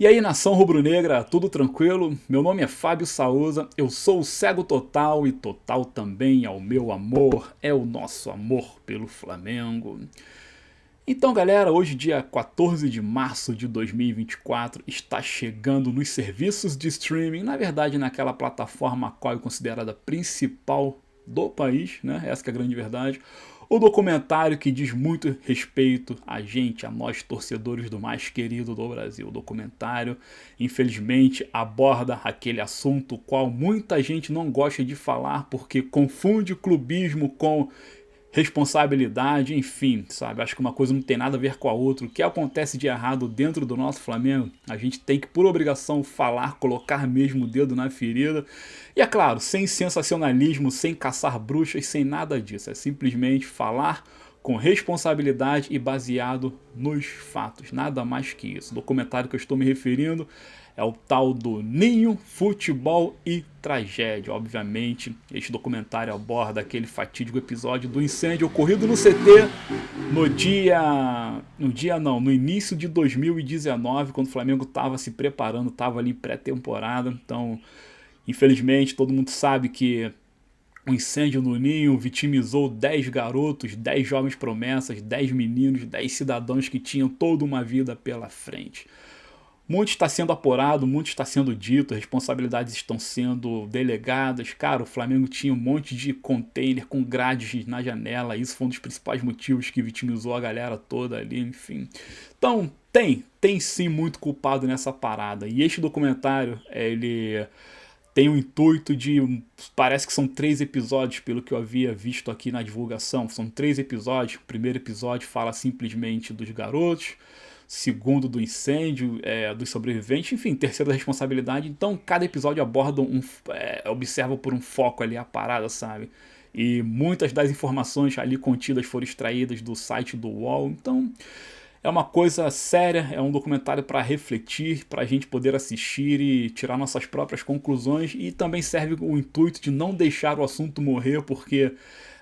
E aí, nação rubro-negra, tudo tranquilo? Meu nome é Fábio Saúza, eu sou o cego total e total também é o meu amor, é o nosso amor pelo Flamengo. Então, galera, hoje, dia 14 de março de 2024, está chegando nos serviços de streaming, na verdade, naquela plataforma a qual é considerada principal do país, né? Essa que é a grande verdade. O documentário que diz muito respeito a gente, a nós torcedores do mais querido do Brasil. O documentário, infelizmente, aborda aquele assunto qual muita gente não gosta de falar porque confunde clubismo com responsabilidade, enfim, sabe? Acho que uma coisa não tem nada a ver com a outra. O que acontece de errado dentro do nosso Flamengo, a gente tem que, por obrigação, falar, colocar mesmo o dedo na ferida. E é claro, sem sensacionalismo, sem caçar bruxas, sem nada disso. É simplesmente falar com responsabilidade e baseado nos fatos. Nada mais que isso. O documentário que eu estou me referindo é o tal do Ninho, Futebol e Tragédia. Obviamente, este documentário aborda aquele fatídico episódio do incêndio ocorrido no CT no início de 2019, quando o Flamengo estava se preparando, estava ali em pré-temporada. Então, infelizmente, todo mundo sabe que o incêndio no Ninho vitimizou 10 garotos, 10 jovens promessas, 10 meninos, 10 cidadãos que tinham toda uma vida pela frente. Muito está sendo apurado, muito está sendo dito, responsabilidades estão sendo delegadas. Cara, o Flamengo tinha um monte de container com grades na janela, isso foi um dos principais motivos que vitimizou a galera toda ali, enfim. Então, tem sim muito culpado nessa parada. E este documentário, ele tem o intuito de. Parece que são 3 episódios, pelo que eu havia visto aqui na divulgação. São 3 episódios. O primeiro episódio fala simplesmente dos garotos. Segundo, do incêndio, dos sobreviventes. Enfim, terceiro, da responsabilidade. Então, cada episódio aborda observa por um foco ali a parada, sabe? E muitas das informações ali contidas foram extraídas do site do UOL. Então, é uma coisa séria, é um documentário para refletir, para a gente poder assistir e tirar nossas próprias conclusões, e também serve o intuito de não deixar o assunto morrer, porque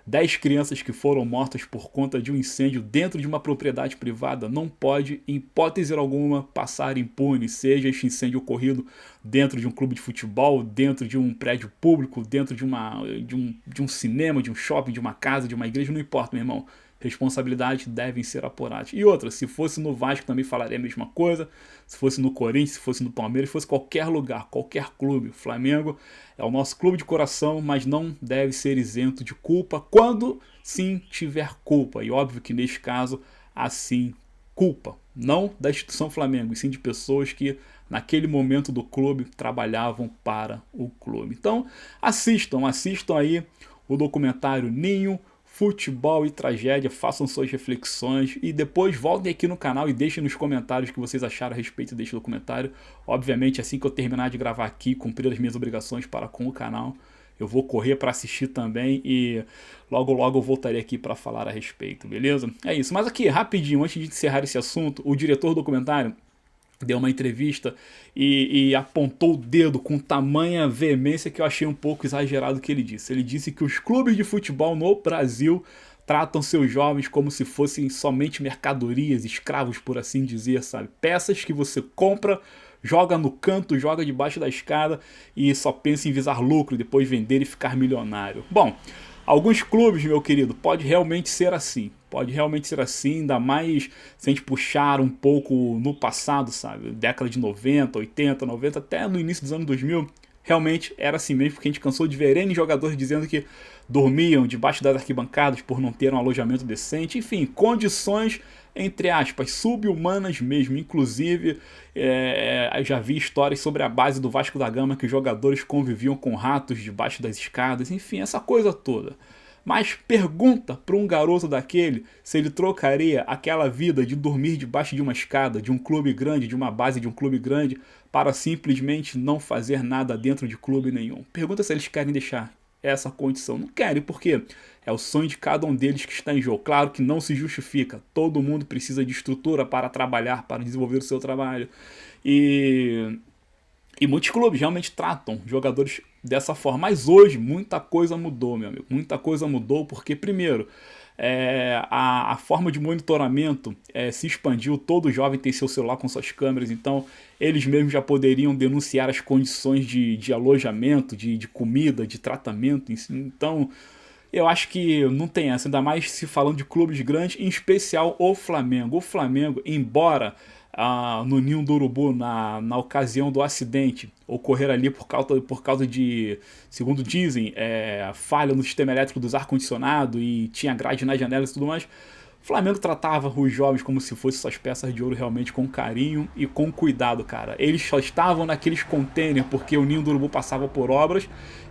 10 crianças que foram mortas por conta de um incêndio dentro de uma propriedade privada não pode, em hipótese alguma, passar impune, seja este incêndio ocorrido dentro de um clube de futebol, dentro de um prédio público, dentro de um cinema, de um shopping, de uma casa, de uma igreja, não importa, meu irmão. Responsabilidades devem ser apuradas. E outra, se fosse no Vasco também falaria a mesma coisa, se fosse no Corinthians, se fosse no Palmeiras, se fosse qualquer lugar, qualquer clube. O Flamengo é o nosso clube de coração, mas não deve ser isento de culpa quando sim tiver culpa. E óbvio que neste caso, assim, culpa. Não da instituição Flamengo, e sim de pessoas que naquele momento do clube trabalhavam para o clube. Então assistam aí o documentário Ninho, Futebol e Tragédia, façam suas reflexões e depois voltem aqui no canal e deixem nos comentários o que vocês acharam a respeito deste documentário. Obviamente, assim que eu terminar de gravar aqui, cumprir as minhas obrigações para com o canal, eu vou correr para assistir também e logo logo eu voltarei aqui para falar a respeito, beleza? É isso. Mas aqui, rapidinho, antes de encerrar esse assunto, o diretor do documentário deu uma entrevista e apontou o dedo com tamanha veemência que eu achei um pouco exagerado o que ele disse. Ele disse que os clubes de futebol no Brasil tratam seus jovens como se fossem somente mercadorias, escravos por assim dizer, sabe? Peças que você compra, joga no canto, joga debaixo da escada e só pensa em visar lucro e depois vender e ficar milionário. Bom, alguns clubes, meu querido, pode realmente ser assim. Pode realmente ser assim, ainda mais se a gente puxar um pouco no passado, sabe? Década de 90, 80, 90, até no início dos anos 2000. Realmente era assim mesmo, porque a gente cansou de ver N jogadores dizendo que dormiam debaixo das arquibancadas por não ter um alojamento decente. Enfim, condições, entre aspas, sub-humanas mesmo. Inclusive, já vi histórias sobre a base do Vasco da Gama que os jogadores conviviam com ratos debaixo das escadas. Enfim, essa coisa toda. Mas pergunta para um garoto daquele se ele trocaria aquela vida de dormir debaixo de uma escada, de um clube grande, de uma base de um clube grande, para simplesmente não fazer nada dentro de clube nenhum. Pergunta se eles querem deixar essa condição. Não querem, porque é o sonho de cada um deles que está em jogo. Claro que não se justifica. Todo mundo precisa de estrutura para trabalhar, para desenvolver o seu trabalho. E muitos clubes realmente tratam jogadores dessa forma. Mas hoje muita coisa mudou, meu amigo. Muita coisa mudou porque, primeiro, A forma de monitoramento se expandiu, todo jovem tem seu celular com suas câmeras, então eles mesmos já poderiam denunciar as condições de alojamento, de comida, de tratamento, então eu acho que não tem essa, ainda mais se falando de clubes grandes, em especial o Flamengo. O Flamengo, embora no Ninho do Urubu, na ocasião do acidente, ocorrer ali por causa de, segundo dizem, falha no sistema elétrico dos ar-condicionado e tinha grade nas janelas e tudo mais, o Flamengo tratava os jovens como se fossem suas peças de ouro realmente com carinho e com cuidado, cara. Eles só estavam naqueles containers porque o Ninho do Urubu passava por obras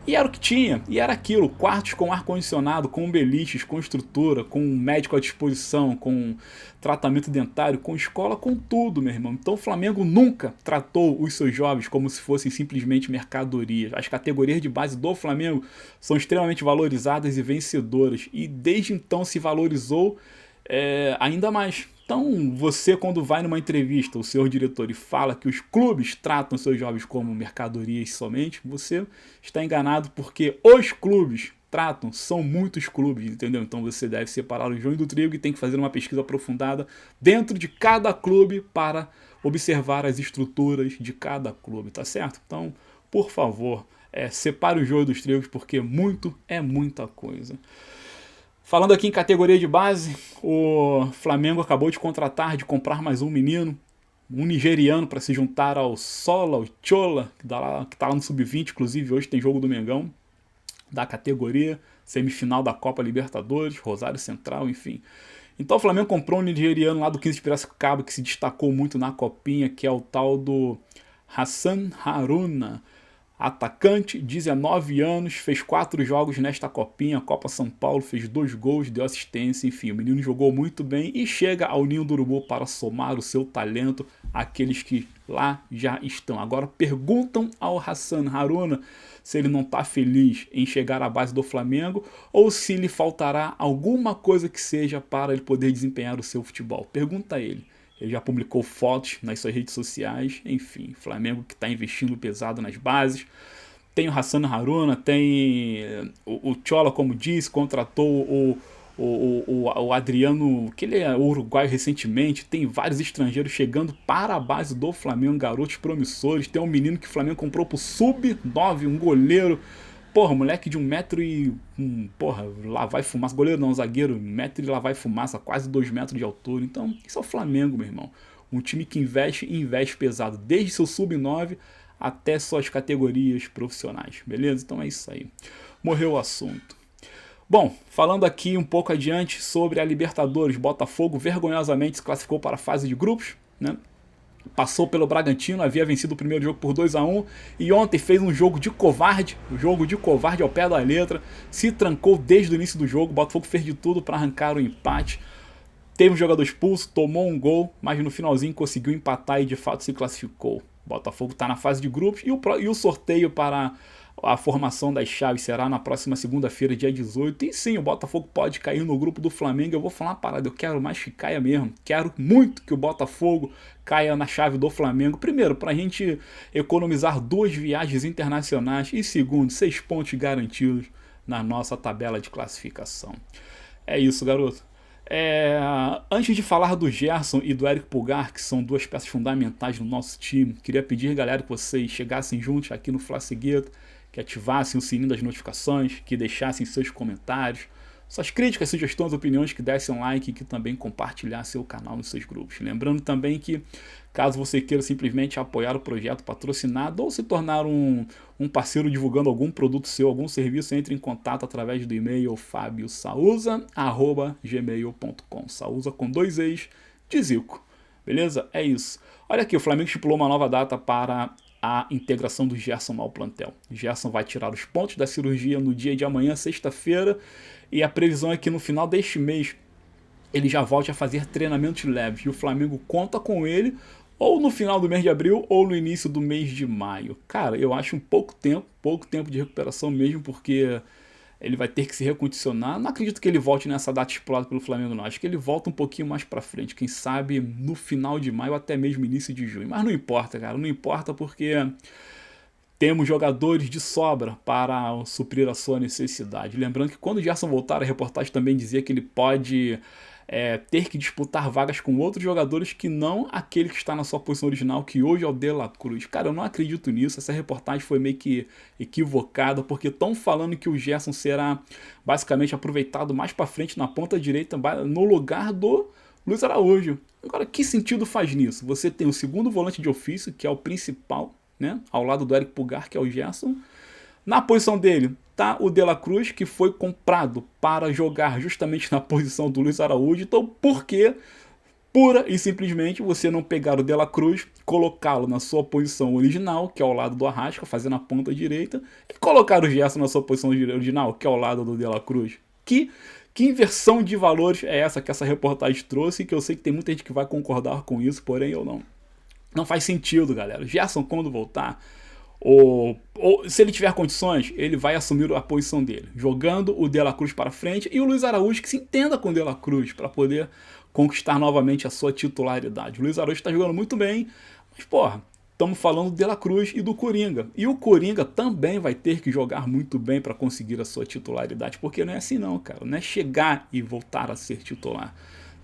e era o que tinha, e era aquilo, quartos com ar-condicionado, com beliches, com estrutura, com médico à disposição, com tratamento dentário, com escola, com tudo, meu irmão. Então o Flamengo nunca tratou os seus jovens como se fossem simplesmente mercadorias. As categorias de base do Flamengo são extremamente valorizadas e vencedoras, e desde então se valorizou ainda mais. Então, você quando vai numa entrevista, o senhor diretor, e fala que os clubes tratam seus jovens como mercadorias somente, você está enganado, porque os clubes tratam, são muitos clubes, entendeu? Então você deve separar o joio do trigo e tem que fazer uma pesquisa aprofundada dentro de cada clube para observar as estruturas de cada clube, tá certo? Então, por favor, separe o joio dos trigos, porque muito é muita coisa. Falando aqui em categoria de base, o Flamengo acabou de comprar mais um menino, um nigeriano, para se juntar ao Sola, o Chola, que está lá no Sub-20, inclusive hoje tem jogo do Mengão, da categoria, semifinal da Copa Libertadores, Rosário Central, enfim. Então o Flamengo comprou um nigeriano lá do 15 de Piracicaba, que se destacou muito na copinha, que é o tal do Hassan Haruna. Atacante, 19 anos, fez 4 jogos nesta copinha, Copa São Paulo, fez 2 gols, deu assistência, enfim, o menino jogou muito bem e chega ao Ninho do Urubu para somar o seu talento àqueles que lá já estão. Agora perguntam ao Hassan Haruna se ele não está feliz em chegar à base do Flamengo ou se lhe faltará alguma coisa que seja para ele poder desempenhar o seu futebol. Pergunta a ele. Ele já publicou fotos nas suas redes sociais, enfim, Flamengo que está investindo pesado nas bases. Tem o Hassan Haruna, tem o Chola, como disse, contratou o Adriano, que ele é uruguaio recentemente. Tem vários estrangeiros chegando para a base do Flamengo, garotos promissores. Tem um menino que o Flamengo comprou pro Sub-9, um goleiro. Porra, moleque de 1 metro e... porra, lá vai fumaça. Goleiro não, zagueiro, 1 metro e lá vai fumaça, quase 2 metros de altura. Então, isso é o Flamengo, meu irmão. Um time que investe e investe pesado, desde seu sub-9 até suas categorias profissionais. Beleza? Então é isso aí. Morreu o assunto. Bom, falando aqui um pouco adiante sobre a Libertadores, Botafogo vergonhosamente se classificou para a fase de grupos, né? Passou pelo Bragantino, havia vencido o primeiro jogo por 2-1 e ontem fez um jogo de covarde ao pé da letra, se trancou desde o início do jogo, o Botafogo fez de tudo para arrancar o empate, teve um jogador expulso, tomou um gol, mas no finalzinho conseguiu empatar e de fato se classificou. O Botafogo está na fase de grupos e o sorteio para a formação das chaves será na próxima segunda-feira, dia 18. E sim, o Botafogo pode cair no grupo do Flamengo. Eu vou falar uma parada, eu quero mais que caia mesmo. Quero muito que o Botafogo caia na chave do Flamengo. Primeiro, para a gente economizar 2 viagens internacionais. E segundo, 6 pontos garantidos na nossa tabela de classificação. É isso, garoto. Antes de falar do Gerson e do Eric Pulgar, que são 2 peças fundamentais no nosso time, queria pedir, galera, que vocês chegassem juntos aqui no Fla Seguido, que ativassem o sininho das notificações, que deixassem seus comentários, suas críticas, sugestões, opiniões, que dessem um like e que também compartilhassem o canal nos seus grupos. Lembrando também que, caso você queira simplesmente apoiar o projeto patrocinado ou se tornar um parceiro divulgando algum produto seu, algum serviço, entre em contato através do e-mail fabiosauza@gmail.com. Sauza com 2 e's de Zico. Beleza? É isso. Olha aqui, o Flamengo estipulou uma nova data para a integração do Gerson ao plantel. Gerson vai tirar os pontos da cirurgia no dia de amanhã, sexta-feira, e a previsão é que no final deste mês ele já volte a fazer treinamentos leves. E o Flamengo conta com ele ou no final do mês de abril ou no início do mês de maio. Cara, eu acho pouco tempo de recuperação mesmo, porque ele vai ter que se recondicionar. Não acredito que ele volte nessa data estipulada pelo Flamengo, não. Acho que ele volta um pouquinho mais pra frente. Quem sabe no final de maio ou até mesmo início de junho. Mas não importa, cara. Não importa porque temos jogadores de sobra para suprir a sua necessidade. Lembrando que quando o Gerson voltar, a reportagem também dizia que ele pode ter que disputar vagas com outros jogadores que não aquele que está na sua posição original, que hoje é o De La Cruz. Cara, eu não acredito nisso, essa reportagem foi meio que equivocada, porque estão falando que o Gerson será basicamente aproveitado mais para frente na ponta direita, no lugar do Luiz Araújo. Agora, que sentido faz nisso? Você tem o segundo volante de ofício, que é o principal, né, ao lado do Eric Pulgar, que é o Gerson. Na posição dele tá o De La Cruz, que foi comprado para jogar justamente na posição do Luiz Araújo. Então, por que pura e simplesmente você não pegar o De La Cruz, colocá-lo na sua posição original, que é ao lado do Arrasca, fazendo a ponta direita, e colocar o Gerson na sua posição original, que é ao lado do De La Cruz? Que inversão de valores é essa que essa reportagem trouxe, que eu sei que tem muita gente que vai concordar com isso, porém eu não. Não faz sentido, galera. O Gerson, quando voltar, ou se ele tiver condições, ele vai assumir a posição dele, jogando o De La Cruz para frente e o Luiz Araújo que se entenda com o De La Cruz para poder conquistar novamente a sua titularidade. O Luiz Araújo está jogando muito bem, mas porra, estamos falando do De La Cruz e do Coringa. E o Coringa também vai ter que jogar muito bem para conseguir a sua titularidade, porque não é assim não, cara. Não é chegar e voltar a ser titular.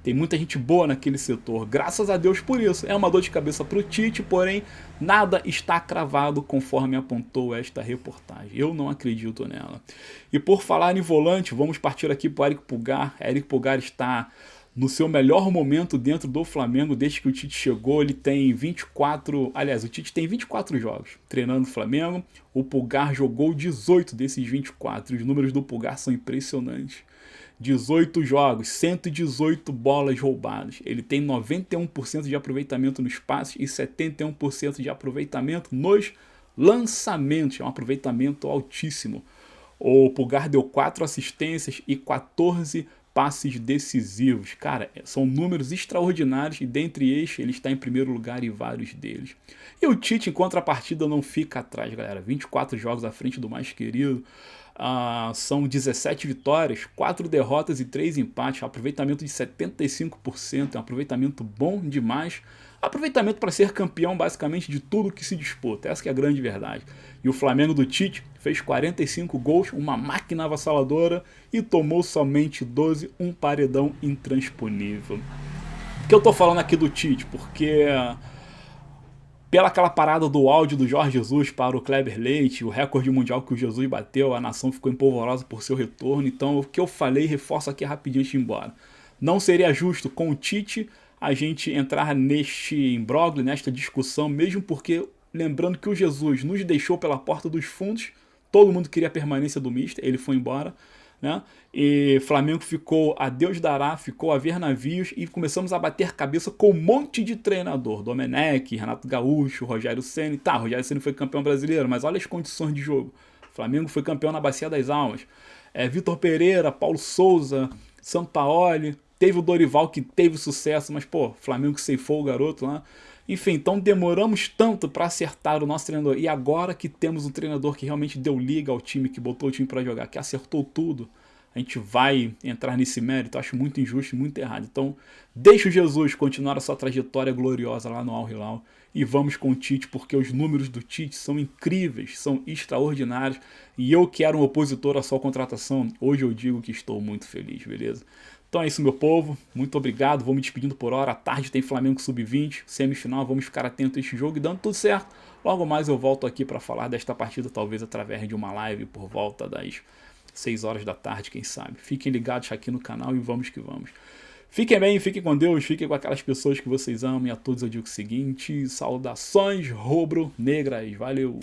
Tem muita gente boa naquele setor, graças a Deus por isso. É uma dor de cabeça para o Tite, porém nada está cravado conforme apontou esta reportagem. Eu não acredito nela. E por falar em volante, vamos partir aqui para o Eric Pulgar. Eric Pulgar está no seu melhor momento dentro do Flamengo desde que o Tite chegou. Ele tem 24, aliás, o Tite tem 24 jogos treinando o Flamengo. O Pulgar jogou 18 desses 24. Os números do Pulgar são impressionantes. 18 jogos, 118 bolas roubadas. Ele tem 91% de aproveitamento nos passes e 71% de aproveitamento nos lançamentos. É um aproveitamento altíssimo. O Pulgar deu 4 assistências e 14 passes decisivos. Cara, são números extraordinários e dentre estes ele está em primeiro lugar em vários deles. E o Tite, em contrapartida, não fica atrás, galera. 24 jogos à frente do mais querido. São 17 vitórias, 4 derrotas e 3 empates, aproveitamento de 75%, é um aproveitamento bom demais, aproveitamento para ser campeão basicamente de tudo que se disputa, essa que é a grande verdade. E o Flamengo do Tite fez 45 gols, uma máquina avassaladora e tomou somente 12, um paredão intransponível. Por que eu tô falando aqui do Tite? Porque pela aquela parada do áudio do Jorge Jesus para o Kleber Leite, o recorde mundial que o Jesus bateu, a nação ficou empolvorosa por seu retorno. Então o que eu falei, reforço aqui rapidinho antes de ir embora. Não seria justo com o Tite a gente entrar neste imbróglio, nesta discussão, mesmo porque, lembrando que o Jesus nos deixou pela porta dos fundos, todo mundo queria a permanência do Mister, ele foi embora, né? E Flamengo ficou a Deus dará, ficou a ver navios e começamos a bater cabeça com um monte de treinador, Domenech, Renato Gaúcho, Rogério Ceni. Tá, Rogério Ceni foi campeão brasileiro, mas olha as condições de jogo. Flamengo foi campeão na Bacia das Almas. Vitor Pereira, Paulo Souza, Sampaoli, teve o Dorival que teve sucesso, mas pô, Flamengo ceifou o garoto lá. Enfim, então demoramos tanto para acertar o nosso treinador. E agora que temos um treinador que realmente deu liga ao time, que botou o time para jogar, que acertou tudo, a gente vai entrar nesse mérito. Acho muito injusto e muito errado. Então, deixa o Jesus continuar a sua trajetória gloriosa lá no Al Hilal e vamos com o Tite, porque os números do Tite são incríveis, são extraordinários. E eu que era um opositor à sua contratação, hoje eu digo que estou muito feliz, beleza? Então é isso, meu povo. Muito obrigado. Vou me despedindo por hora. À tarde tem Flamengo Sub-20, semifinal. Vamos ficar atentos a este jogo e dando tudo certo. Logo mais eu volto aqui para falar desta partida, talvez através de uma live por volta das 6 horas da tarde, quem sabe. Fiquem ligados aqui no canal e vamos que vamos. Fiquem bem, fiquem com Deus, fiquem com aquelas pessoas que vocês amam. E a todos eu digo o seguinte: saudações rubro-negras. Valeu!